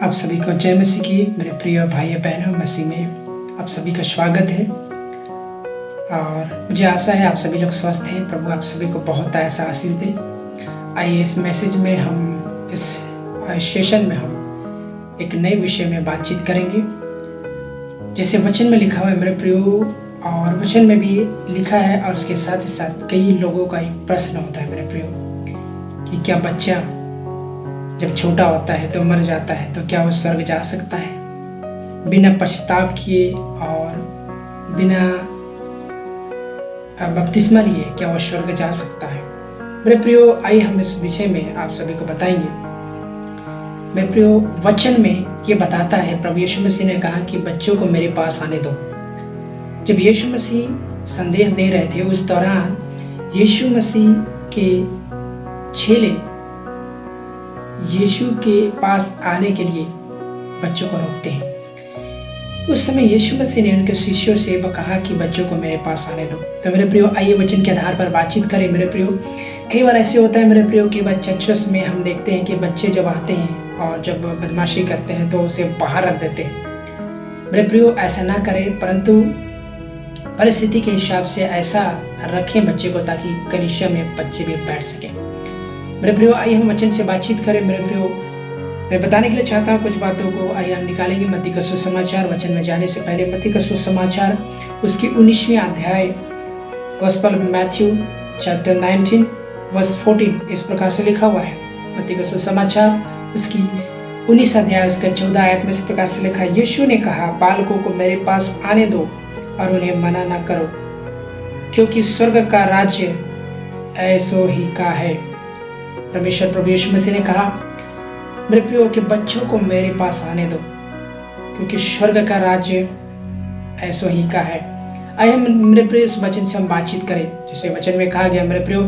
आप सभी को जय मसीह की। मेरे प्रिय भाई बहनों, मसीह में आप सभी का स्वागत है और मुझे आशा है आप सभी लोग स्वस्थ हैं। प्रभु आप सभी को बहुत ऐसा आशीष दे। आइए इस मैसेज में हम इस सेशन में हम एक नए विषय में बातचीत करेंगे। जैसे वचन में लिखा हुआ है मेरे प्रियो, और वचन में भी लिखा है और उसके साथ ही साथ कई लोगों का एक प्रश्न होता है मेरे प्रियो कि क्या बच्चा जब छोटा होता है तो मर जाता है तो क्या वो स्वर्ग जा सकता है? बिना पश्चाताप किए और बिना बपतिस्मा लिए क्या वो स्वर्ग जा सकता है? मेरे प्रियो, आइए हम इस विषय में आप सभी को बताएंगे। मेरे प्रियो, वचन में ये बताता है, प्रभु यीशु मसीह ने कहा कि बच्चों को मेरे पास आने दो। जब यीशु मसीह संदेश दे रहे थे उस दौरान यीशु मसीह के चेले यीशु के पास आने के लिए बच्चों को रोकते हैं। उस समय यीशु मसीह ने उनके शिष्यों से कहा कि बच्चों को मेरे पास आने दो। तो मेरे प्रियो, आइए वचन के आधार पर बातचीत करें। मेरे प्रियो, कई बार ऐसे होता है मेरे प्रियो कि चर्च में हम देखते हैं कि बच्चे जब आते हैं और जब बदमाशी करते हैं तो उसे बाहर रख देते हैं। मेरे प्रियो, ऐसा ना करें, परंतु परिस्थिति के हिसाब से ऐसा रखें बच्चे को ताकि कलीसिया में बच्चे भी बैठ सकें। मेरे प्रियो, आइए हम वचन से बातचीत करें। मेरे प्रियो, मैं बताने के लिए चाहता हूँ कुछ बातों को। आइए हम निकालेंगे मत्ती का सुसमाचार। वचन में जाने से पहले मत्ती का सुसमाचार उसकी 19वीं अध्याय गॉस्पेल मैथ्यू चैप्टर 19 वर्स 14 इस प्रकार से लिखा हुआ है। मत्ती का सुसमाचार उसकी 19 अध्याय उसका 14 आयत में इस प्रकार से लिखा है, यीशु ने कहा, बालकों को मेरे पास आने दो और उन्हें मना न करो, क्योंकि स्वर्ग का राज्य ऐसो ही का है। परमेश्वर प्रभु यीशु मसीह ने कहा मेरे प्रियो के बच्चों को मेरे पास आने दो, क्योंकि स्वर्ग का राज्य ऐसो ही का है। आइए हम मेरे प्रियो इस वचन से हम बातचीत करें। जैसे वचन में कहा गया मेरे प्रियो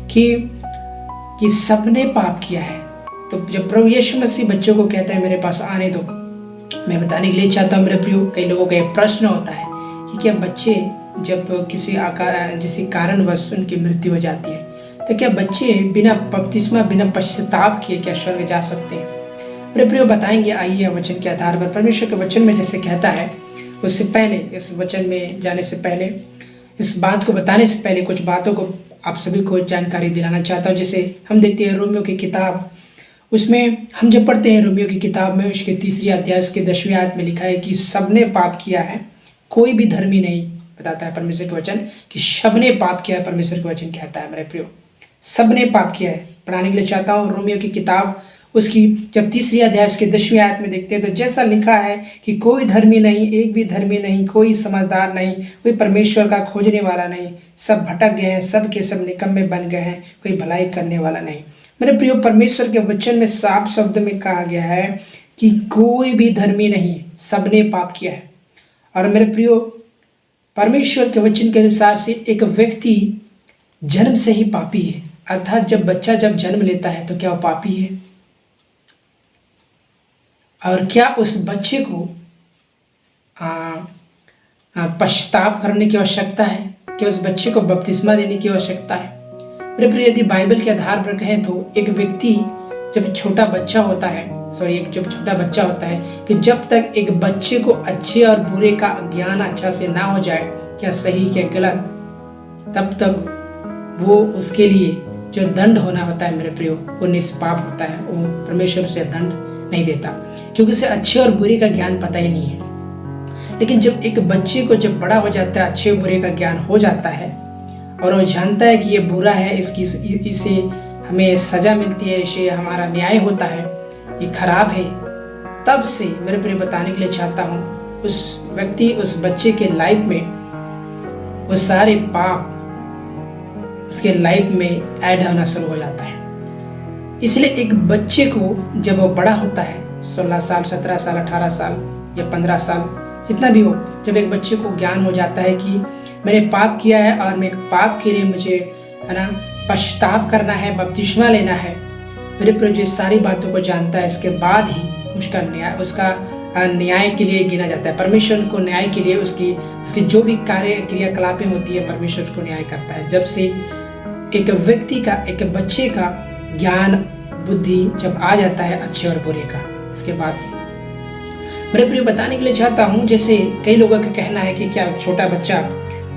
कि सबने पाप किया है। तो जब प्रभु यीशु मसीह बच्चों को कहता है मेरे पास आने दो, मैं बताने के लिए चाहता हूँ मेरे प्रियो, कई लोगों का एक प्रश्न होता है कि क्या बच्चे जब किसी कारणवश उनकी मृत्यु हो जाती है तो क्या बच्चे बिना बपतिस्मा बिना पश्चाताप किए क्या स्वर्ग जा सकते हैं? मेरे प्रियो, बताएंगे। आइए वचन के आधार पर परमेश्वर के वचन में जैसे कहता है, उससे पहले इस वचन में जाने से पहले, इस बात को बताने से पहले कुछ बातों को आप सभी को जानकारी दिलाना चाहता हूँ। जैसे हम देखते हैं रोमियो की किताब, उसमें हम जब पढ़ते हैं रोमियो की किताब में उसके 3री अध्याय उसके 10वीं आयत में लिखा है कि सबने पाप किया है, कोई भी धर्मी नहीं। बताता है परमेश्वर के वचन कि सबने पाप किया है। परमेश्वर के वचन कहता है मेरे प्रियो, सबने पाप किया है। पढ़ाने के लिए चाहता हूँ रोमियो की किताब उसकी जब 3री अध्याय उसके 10वीं आयत में देखते हैं तो जैसा लिखा है कि कोई धर्मी नहीं, एक भी धर्मी नहीं, कोई समझदार नहीं, कोई परमेश्वर का खोजने वाला नहीं, सब भटक गए हैं, सब के सब निकम्मे बन गए हैं, कोई भलाई करने वाला नहीं। मेरे प्रियो, परमेश्वर के वचन में साफ शब्द में कहा गया है कि कोई भी धर्मी नहीं, सबने पाप किया है। और मेरे प्रियो, परमेश्वर के वचन के अनुसार से एक व्यक्ति जन्म से ही पापी है, अर्थात जब बच्चा जब जन्म लेता है तो क्या वो पापी है? और क्या उस बच्चे को पश्चाताप करने की आवश्यकता है? क्या उस बच्चे को बपतिस्मा देने की आवश्यकता है? मेरे प्रिय, यदि बाइबल के आधार पर कहें तो एक व्यक्ति जब छोटा बच्चा होता है कि जब तक एक बच्चे को अच्छे और बुरे का ज्ञान अच्छा से ना हो जाए, क्या सही क्या गलत, तब तक वो उसके लिए जो दंड होना होता है मेरे प्रियो वो निष्पाप होता है। वो परमेश्वर उसे दंड नहीं देता, क्योंकि उसे अच्छे और बुरे का ज्ञान पता ही नहीं है। लेकिन जब एक बच्चे को जब बड़ा हो जाता है, अच्छे और बुरे का ज्ञान हो जाता है और वो जानता है कि ये बुरा है, इसे हमें सजा मिलती है, इसे हमारा न्याय होता है, ये खराब है, तब से मेरे प्रिय बताने के लिए चाहता हूँ उस बच्चे के लाइफ में वो सारे पाप उसके लाइफ में ऐड होना शुरू हो जाता है। इसलिए एक बच्चे को जब वो बड़ा होता है, 16 साल 17 साल 18 साल या 15 साल जितना भी हो, जब एक बच्चे को ज्ञान हो जाता है कि मैंने पाप किया है और मेरे पाप के लिए मुझे पश्चाताप करना है, बपतिस्मा लेना है, मेरे प्रिय जो सारी बातों को जानता है, इसके बाद ही उसका न्याय के लिए गिना जाता है। परमेश्वर को न्याय के लिए उसकी जो भी कार्य क्रियाकलापें होती है, परमेश्वर उसको न्याय करता है। जब से एक व्यक्ति का, एक बच्चे का ज्ञान बुद्धि जब आ जाता है अच्छे और बुरे का, इसके बाद से मेरे प्रिय बताने के लिए चाहता हूँ, जैसे कई लोगों का कहना है कि क्या छोटा बच्चा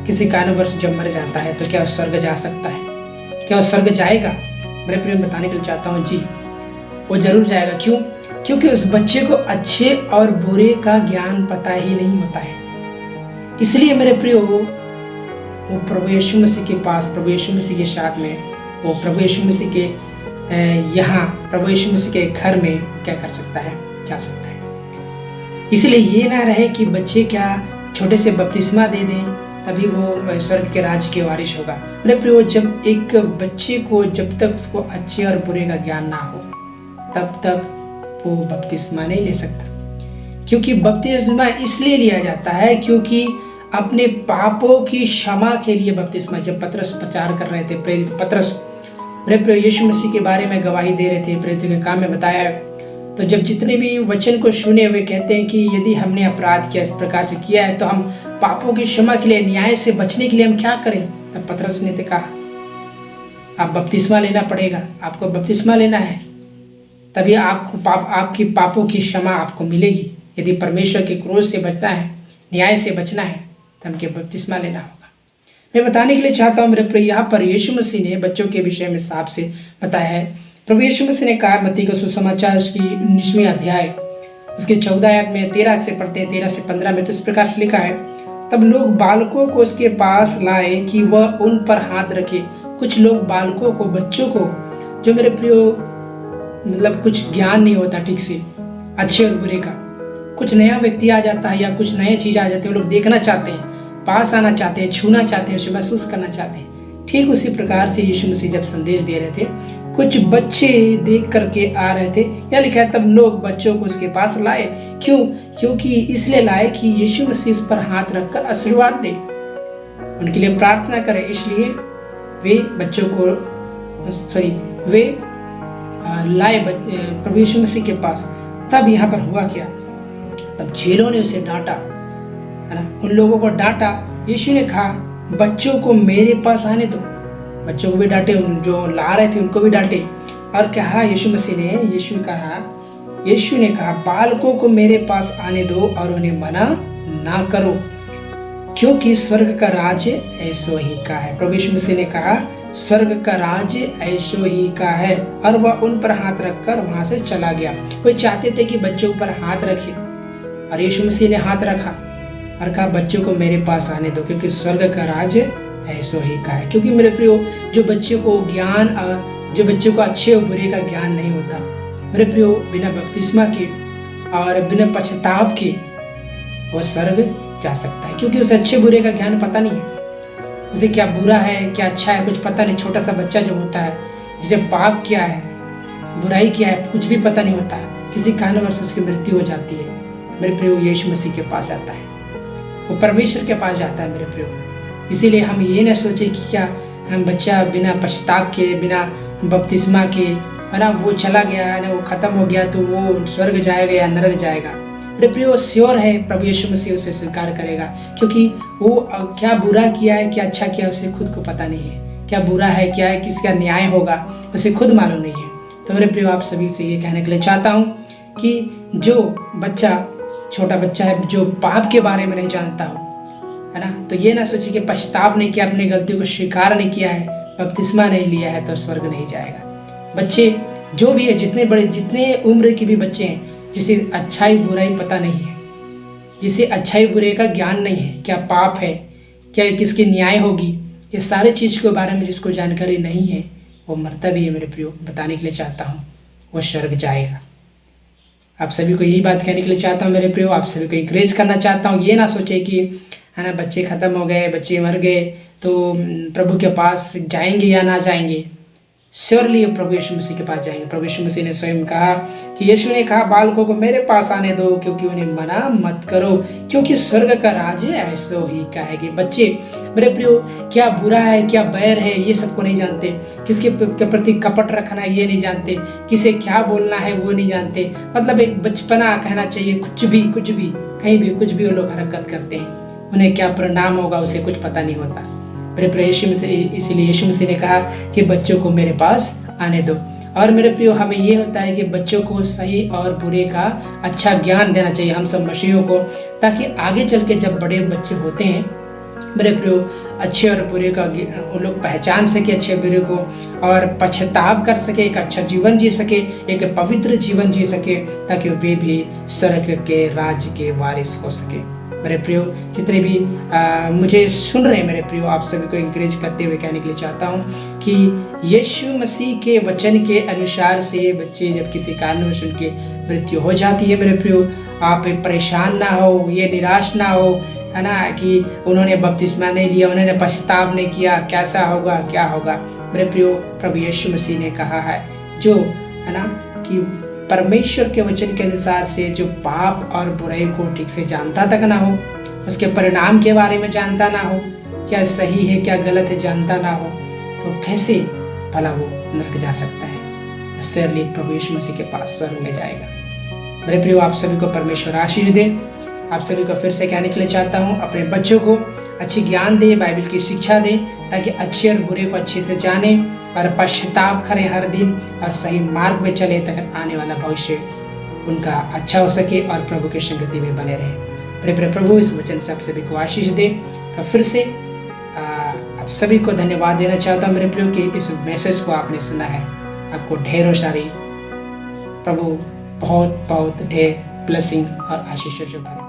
किसी कारणवश जब मर जाता है तो क्या वो स्वर्ग जा सकता है, क्या वो स्वर्ग जाएगा? मेरे प्रिय बताने के लिए चाहता हूँ, जी वो जरूर जाएगा। क्यों? क्योंकि उस बच्चे को अच्छे और बुरे का ज्ञान पता ही नहीं होता है। इसलिए मेरे प्रियो, वो प्रभु यीशु मसीह के पास, प्रभु यीशु मसीह के साथ में, वो प्रभु यीशु मसीह के यहाँ प्रभु यीशु मसीह के घर में क्या कर सकता है, जा सकता है। इसलिए ये ना रहे कि बच्चे क्या छोटे से बपतिस्मा दे दें तभी वो स्वर्ग के राज्य के वारिस होगा। मेरे प्रियो, जब एक बच्चे को, जब तक उसको अच्छे और बुरे का ज्ञान ना हो तब तक वो बपतिस्मा नहीं ले सकता। क्योंकि बपतिस्मा इसलिए लिया जाता है क्योंकि अपने पापों की क्षमा के लिए बपतिस्मा। जब पतरस प्रचार कर रहे थे, प्रेरित पतरस मेरे प्रिय यीशु मसीह के बारे में गवाही दे रहे थे, प्रेरित के काम में बताया है, तो जब जितने भी वचन को सुने हुए कहते हैं कि यदि हमने अपराध किया, इस प्रकार से किया है, तो हम पापों की क्षमा के लिए, न्याय से बचने के लिए हम क्या करें? तब पतरस ने तो कहा आप बपतिस्मा लेना पड़ेगा, आपको बपतिस्मा लेना है, तभी आपको आपकी पापों की क्षमा आपको मिलेगी। यदि परमेश्वर के क्रोध से बचना है, न्याय से बचना है, तो हमके बपतिस्मा लेना होगा। मैं बताने के लिए चाहता हूँ मेरे प्रिय, यहाँ पर यीशु मसीह ने बच्चों के विषय में साफ से बताया है। प्रभु यीशु मसीह ने कहा, मत्ती का सुसमाचार उसकी 19वीं अध्याय उसके 14 आयत में 13 से पढ़ते हैं, 13 से 15 में तो इस प्रकार से लिखा है, तब लोग बालकों को उसके पास लाए कि वह उन पर हाथ रखे। कुछ लोग बालकों को, बच्चों को, जो मेरे प्रियो मतलब कुछ ज्ञान नहीं होता ठीक से अच्छे और बुरे का, कुछ नया व्यक्ति आ जाता है या कुछ नए चीज आ जाते हैं, वो लोग देखना चाहते हैं, पास आना चाहते हैं, छूना चाहते हैं, उसे महसूस करना चाहते हैं। ठीक उसी प्रकार से यीशु मसीह जब संदेश दे रहे थे, कुछ बच्चे देख करके आ रहे थे, या लिखा है तब लोग बच्चों को उसके पास लाए। क्यों? क्योंकि इसलिए लाए कि यीशु मसीह उस पर हाथ रखकर आशीर्वाद दे, उनके लिए प्रार्थना करे। इसलिए वे बच्चों को वे लाए प्रभु यीशु मसीह के पास। तब यहाँ पर हुआ क्या? तब चेलों ने उसे डांटा, है ना, उन लोगों को डांटा। यीशु ने कहा बच्चों को मेरे पास आने दो। बच्चों को भी डांटे, जो ला रहे थे उनको भी डांटे। और कहा यीशु मसीह ने, यीशु ने कहा बालकों को मेरे पास आने दो और उन्हें मना ना करो, क्योंकि स्वर्ग का राज्य ऐसो ही का है। प्रभु यीशु मसीह ने कहा स्वर्ग का राज्य ऐसो ही का है, और वह उन पर हाथ रखकर वहां से चला गया। वे चाहते थे कि बच्चों पर हाथ रखे, और यीशु मसीह ने हाथ रखा और कहा बच्चों को मेरे पास आने दो, क्योंकि स्वर्ग का राज्य ऐसो ही का है। क्योंकि मेरे प्रियो, जो बच्चे को अच्छे और बुरे का ज्ञान नहीं होता, मेरे प्रियो, बिना बपतिस्मा के और बिना पश्चाताप के वो स्वर्ग जा सकता है। क्योंकि उसे अच्छे बुरे का ज्ञान पता नहीं है, उसे क्या बुरा है क्या अच्छा है कुछ पता नहीं। छोटा सा बच्चा जो होता है, जिसे पाप किया है, बुराई किया है, कुछ भी पता नहीं होता, किसी कारणवश उसकी मृत्यु हो जाती है, मेरे प्रियो यीशु मसीह के पास आता है, वो परमेश्वर के पास जाता है मेरे प्रियो। इसीलिए हम ये न सोचे कि क्या हम बच्चा बिना पश्चाताप के, बिना बपतिस्मा के, है ना, वो चला गया है ना, वो खत्म हो गया तो वो स्वर्ग जाएगा या नरक जाएगा। मेरे प्रियो, श्योर है प्रभु यीशु मसीह उसे स्वीकार करेगा, क्योंकि वो क्या बुरा किया है क्या अच्छा किया उसे खुद को पता नहीं है। क्या बुरा है क्या है, किसका न्याय होगा उसे खुद मालूम नहीं है। तो मेरे प्रियो, आप सभी से ये कहने के लिए चाहता हूँ कि जो बच्चा, छोटा बच्चा है, जो पाप के बारे में नहीं जानता हो, है ना, तो ये ना सोचे कि पश्चाताप नहीं किया, अपनी गलती को स्वीकार नहीं किया है, बपतिस्मा नहीं लिया है तो स्वर्ग नहीं जाएगा। बच्चे जो भी है, जितने उम्र के भी बच्चे हैं, जिसे अच्छाई बुराई पता नहीं है, जिसे अच्छाई बुरे का ज्ञान नहीं है, क्या पाप है, क्या किसकी न्याय होगी, ये सारे चीज़ के बारे में जिसको जानकारी नहीं है, वो मरता भी है। मेरे प्रियो, बताने के लिए चाहता हूँ वो स्वर्ग जाएगा। आप सभी को यही बात कहने के लिए चाहता हूँ मेरे प्रियो, आप सभी को इंकरेज करना चाहता हूँ। ये ना सोचे कि है ना, बच्चे ख़त्म हो गए, बच्चे मर गए तो प्रभु के पास जाएंगे या ना जाएंगे। श्योरली प्रभु यीशु मसीह के पास जाएंगे। प्रभु यीशु मसीह ने स्वयं कहा कि यीशु ने कहा बालकों को मेरे पास आने दो, क्योंकि उन्हें मना मत करो, क्योंकि स्वर्ग का राज्य ऐसो ही का है। कि बच्चे मेरे प्रियो, क्या बुरा है क्या बैर है ये सबको नहीं जानते, किसके प्रति कपट रखना है ये नहीं जानते, किसे क्या बोलना है वो नहीं जानते। मतलब एक बचपना कहना चाहिए, कुछ भी कहीं भी कुछ भी वो लोग हरकत करते हैं, उन्हें क्या परिणाम होगा उसे कुछ पता नहीं होता। मेरे प्रिय यीशु मसीह, इसीलिए यीशु मसीह ने कहा कि बच्चों को मेरे पास आने दो। और मेरे प्रियो हमें ये होता है कि बच्चों को सही और बुरे का अच्छा ज्ञान देना चाहिए हम सब मसीहियों को, ताकि आगे चल के जब बड़े बच्चे होते हैं मेरे प्रियो अच्छे और बुरे का वो लोग पहचान सके, अच्छे बुरे को, और पश्चाताप कर सके, एक अच्छा जीवन जी सके, एक पवित्र जीवन जी सके, ताकि वे भी स्वर्ग के राज्य के वारिस हो सके। मेरे प्रियो जितने भी मुझे सुन रहे हैं मेरे प्रियो, आप सभी को इंकरेज करते हुए कहने के लिए चाहता हूँ कि यीशु मसीह के वचन के अनुसार से बच्चे जब किसी कारणवश उनकी मृत्यु हो जाती है मेरे प्रियो, आप परेशान ना हो, ये निराश ना हो, है ना, कि उन्होंने बपतिस्मा नहीं लिया, उन्होंने पछताव नहीं किया, कैसा होगा क्या होगा। मेरे प्रियो प्रभु यीशु मसीह ने कहा है जो है ना कि परमेश्वर के वचन के अनुसार से जो पाप और बुराई को ठीक से जानता तक ना हो, उसके परिणाम के बारे में जानता ना हो, क्या सही है क्या गलत है जानता ना हो, तो कैसे भला वो नरक जा सकता है। सरली प्रभु यीशु मसीह के पास स्वर्ग में जाएगा। मेरे प्रियो आप सभी को परमेश्वर आशीष दे। आप सभी को फिर से कहने के लिए चाहता हूँ, अपने बच्चों को अच्छी ज्ञान दे, बाइबल की शिक्षा दे, ताकि अच्छे और बुरे को अच्छे से जाने और पश्चाताप करें हर दिन और सही मार्ग में चले, ताकि आने वाला भविष्य उनका अच्छा हो सके और प्रभु की संगति में बने रहें। मेरे प्रभु इस वचन से आप सभी को आशीष दे। तो फिर से आप सभी को धन्यवाद देना चाहता हूँ मेरे प्रियो कि इस मैसेज को आपने सुना है। आपको ढेरों सारी प्रभु बहुत बहुत ढेर ब्लेसिंग और आशीषों से भरे।